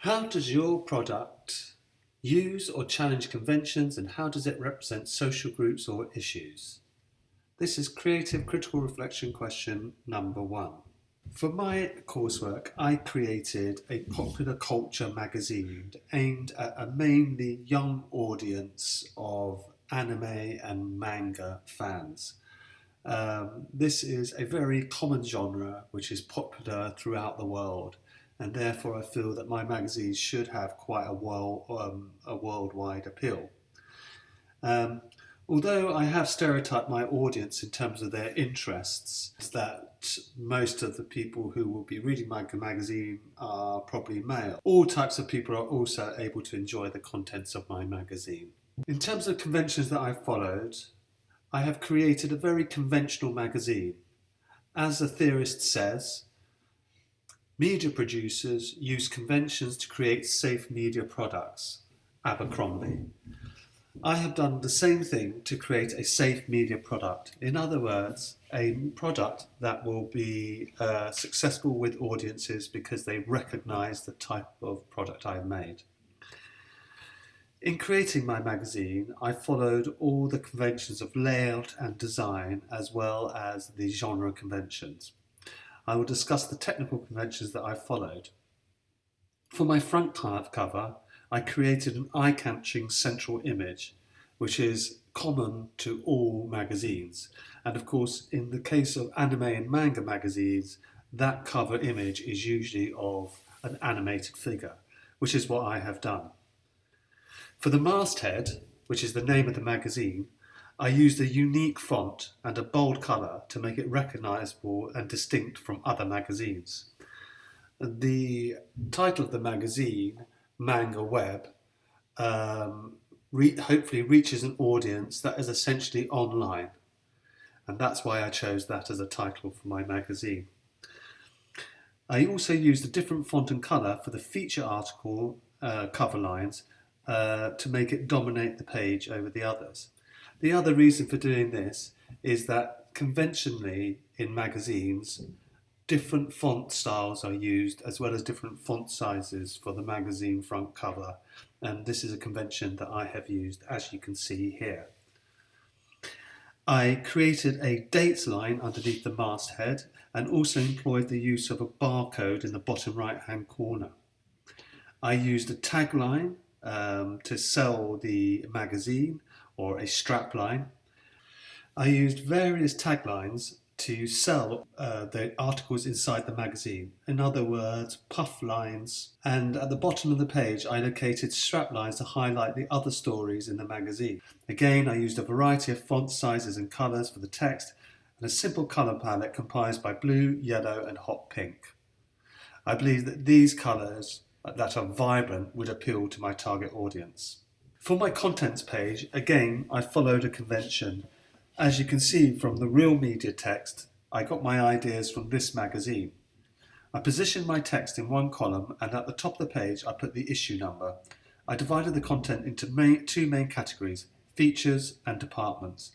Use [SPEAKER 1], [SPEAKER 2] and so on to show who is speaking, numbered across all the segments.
[SPEAKER 1] How does your product use or challenge conventions, and how does it represent social groups or issues? This is creative critical reflection question number 1. For my coursework, I created a popular culture magazine aimed at a mainly young audience of anime and manga fans. This is a very common genre which is popular throughout the world, and therefore I feel that my magazine should have quite a worldwide appeal. Um, Although I have stereotyped my audience in terms of their interests, that most of the people who will be reading my magazine are probably male, all types of people are also able to enjoy the contents of my magazine. In terms of conventions that I've followed, I have created a very conventional magazine. As the theorist says, media producers use conventions to create safe media products. Abercrombie. I have done the same thing to create a safe media product. In other words, a product that will be successful with audiences because they recognise the type of product I've made. In creating my magazine, I followed all the conventions of layout and design as well as the genre conventions. I will discuss the technical conventions that I followed. For my front cover, I created an eye-catching central image, which is common to all magazines. And of course, in the case of anime and manga magazines, that cover image is usually of an animated figure, which is what I have done. For the masthead, which is the name of the magazine, I used a unique font and a bold colour to make it recognisable and distinct from other magazines. The title of the magazine, Manga Web, hopefully reaches an audience that is essentially online, and that's why I chose that as a title for my magazine. I also used a different font and colour for the feature article cover lines to make it dominate the page over the others. The other reason for doing this is that conventionally in magazines, different font styles are used as well as different font sizes for the magazine front cover, and this is a convention that I have used, as you can see here. I created a dates line underneath the masthead and also employed the use of a barcode in the bottom right hand corner. I used a tagline to sell the magazine, or a strapline. I used various taglines to sell the articles inside the magazine. In other words, puff lines. And at the bottom of the page, I located strap lines to highlight the other stories in the magazine. Again, I used a variety of font sizes and colours for the text, and a simple colour palette comprised by blue, yellow and hot pink. I believe that these colours that are vibrant would appeal to my target audience. For my contents page, again, I followed a convention. As you can see from the real media text, I got my ideas from this magazine. I positioned my text in one column, and at the top of the page I put the issue number. I divided the content into two main categories, features and departments.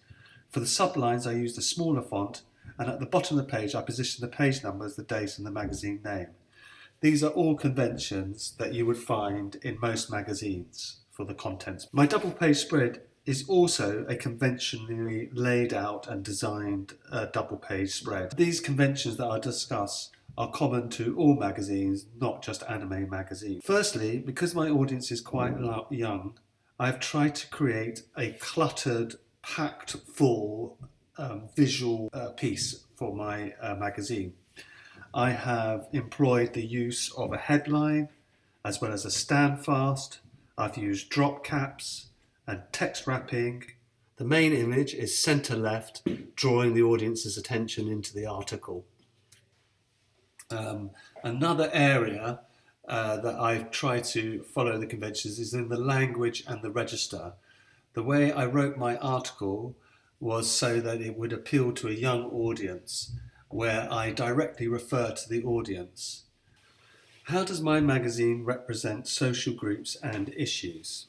[SPEAKER 1] For the sublines I used a smaller font, and at the bottom of the page I positioned the page number as the date and the magazine name. These are all conventions that you would find in most magazines for the contents. My double page spread is also a conventionally laid out and designed double page spread. These conventions that I discuss are common to all magazines, not just anime magazines. Firstly, because my audience is quite young, I've tried to create a cluttered, packed full visual piece for my magazine. I have employed the use of a headline as well as a standfast. I've used drop caps and text wrapping. The main image is centre left, drawing the audience's attention into the article. Another area that I've tried to follow the conventions is in the language and the register. The way I wrote my article was so that it would appeal to a young audience, where I directly refer to the audience. How does my magazine represent social groups and issues?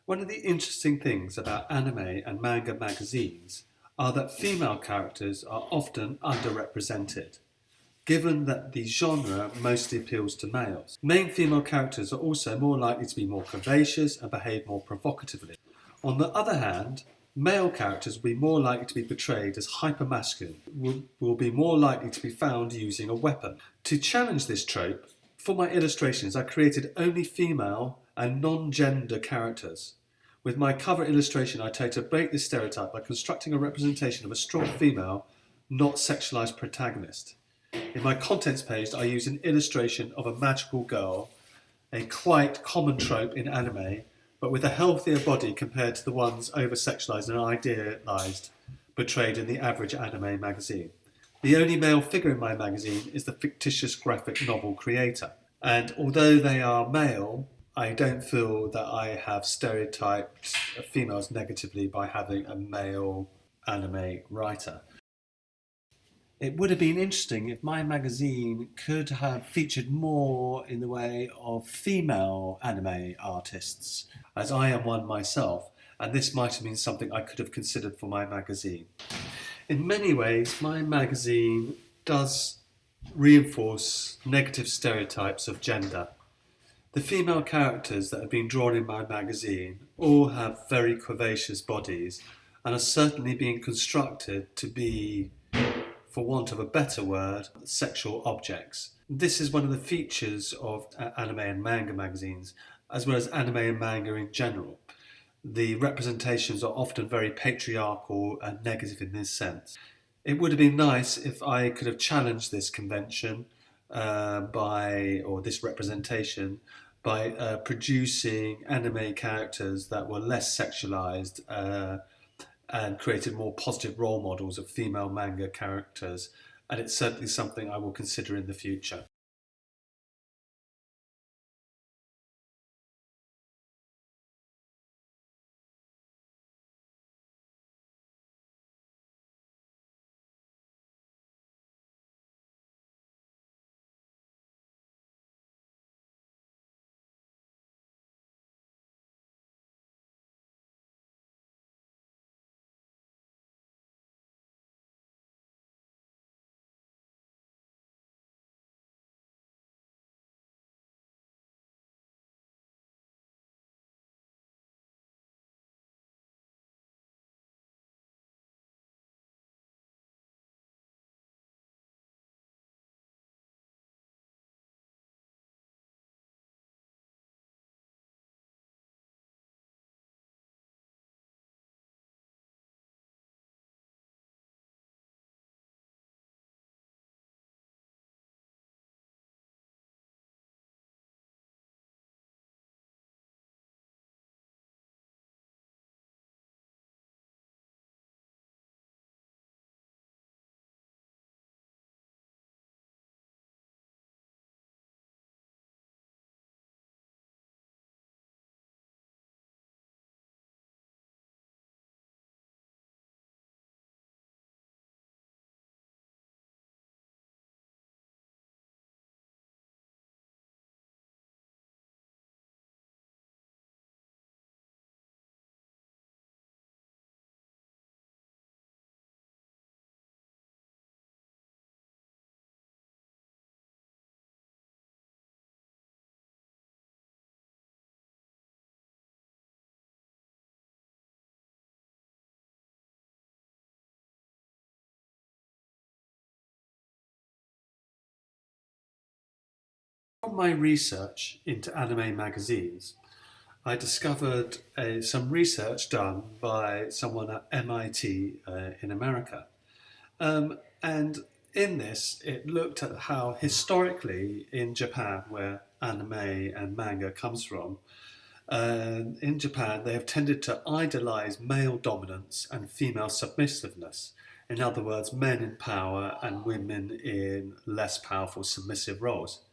[SPEAKER 1] One of the interesting things about anime and manga magazines are that female characters are often underrepresented. given that the genre mostly appeals to males. Main female characters are also more likely to be more curvaceous and behave more provocatively. On the other hand, male characters will be more likely to be portrayed as hypermasculine, will be more likely to be found using a weapon. To challenge this trope, for my illustrations I created only female and non-gender characters. With my cover illustration, I tried to break this stereotype by constructing a representation of a strong female, not sexualized protagonist. In my contents page, I use an illustration of a magical girl, a quite common trope in anime, but with a healthier body compared to the ones over-sexualized and idealized portrayed in the average anime magazine. The only male figure in my magazine is the fictitious graphic novel creator. And although they are male, I don't feel that I have stereotyped females negatively by having a male anime writer. It would have been interesting if my magazine could have featured more in the way of female anime artists, as I am one myself, and this might have been something I could have considered for my magazine. In many ways, my magazine does reinforce negative stereotypes of gender. The female characters that have been drawn in my magazine all have very curvaceous bodies and are certainly being constructed to be, for want of a better word, sexual objects. This is one of the features of anime and manga magazines, as well as anime and manga in general. The representations are often very patriarchal and negative in this sense. It would have been nice if I could have challenged this convention or this representation by producing anime characters that were less sexualized and created more positive role models of female manga characters, and it's certainly something I will consider in the future. From my research into anime magazines, I discovered some research done by someone at MIT in America. And in this, it looked at how historically in Japan, where anime and manga comes from, in Japan they have tended to idolize male dominance and female submissiveness. In other words, men in power and women in less powerful submissive roles.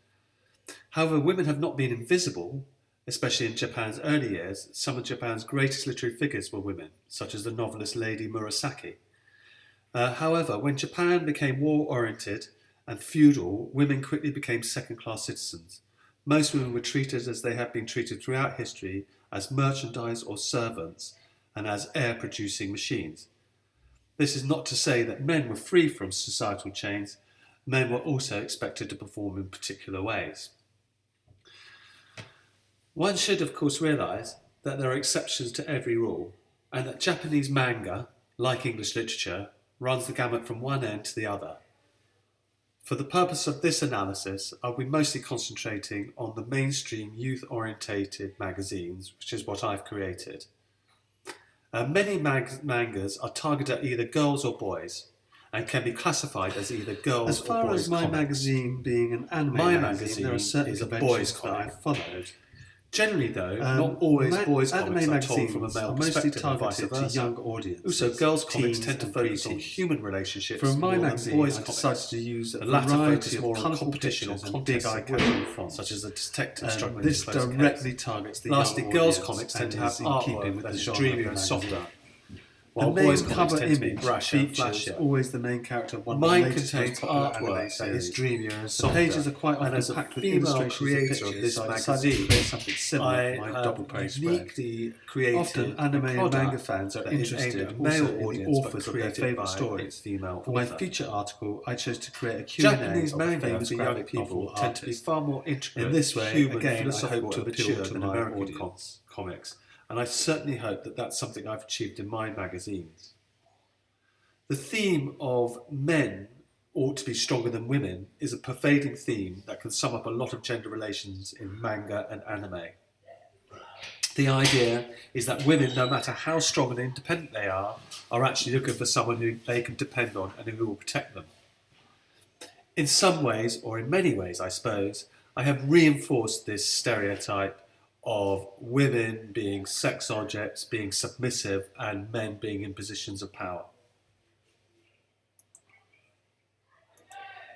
[SPEAKER 1] However, women have not been invisible, especially in Japan's early years. Some of Japan's greatest literary figures were women, such as the novelist Lady Murasaki. However, when Japan became war-oriented and feudal, women quickly became second-class citizens. Most women were treated as they have been treated throughout history, as merchandise or servants, and as air-producing machines. This is not to say that men were free from societal chains, Men were also expected to perform in particular ways. One should, of course, realise that there are exceptions to every rule, and that Japanese manga, like English literature, runs the gamut from one end to the other. For the purpose of this analysis, I'll be mostly concentrating on the mainstream youth-orientated magazines, which is what I've created. Many mangas are targeted at either girls or boys, and can be classified as either girls or boys. As far as my magazine being an anime magazine, there are certain conventions that I followed. Generally, though, not always boys' comics are told from a male perspective and vice versa. To young audiences. Also, girls' comics tend to focus on human relationships. For my magazine, boys' comics decided to use the latter focus more on competition or big eye-catching fonts, such as a detective struggling. This directly targets the young audience. Lastly, girls' comics tend to have artwork that is dreamier and softer. While boys' comics tend to be brash and flashy, always the main character of one of the latest most popular anime that is dreamier and softer. The pages are quite often packed with illustrations creator of this magazine. Something similar for my double page spread. Often anime and manga fans are interested also in the authors of their favourite stories. For my feature article, I chose to create a Q&A of the famous young people tend to be far more intricate. In this way, again, I hope to appeal to my audience comics. And I certainly hope that that's something I've achieved in my magazines. The theme of men ought to be stronger than women is a pervading theme that can sum up a lot of gender relations in manga and anime. The idea is that women, no matter how strong and independent they are actually looking for someone who they can depend on and who will protect them. In some ways, or in many ways, I suppose, I have reinforced this stereotype of women being sex objects, being submissive, and men being in positions of power.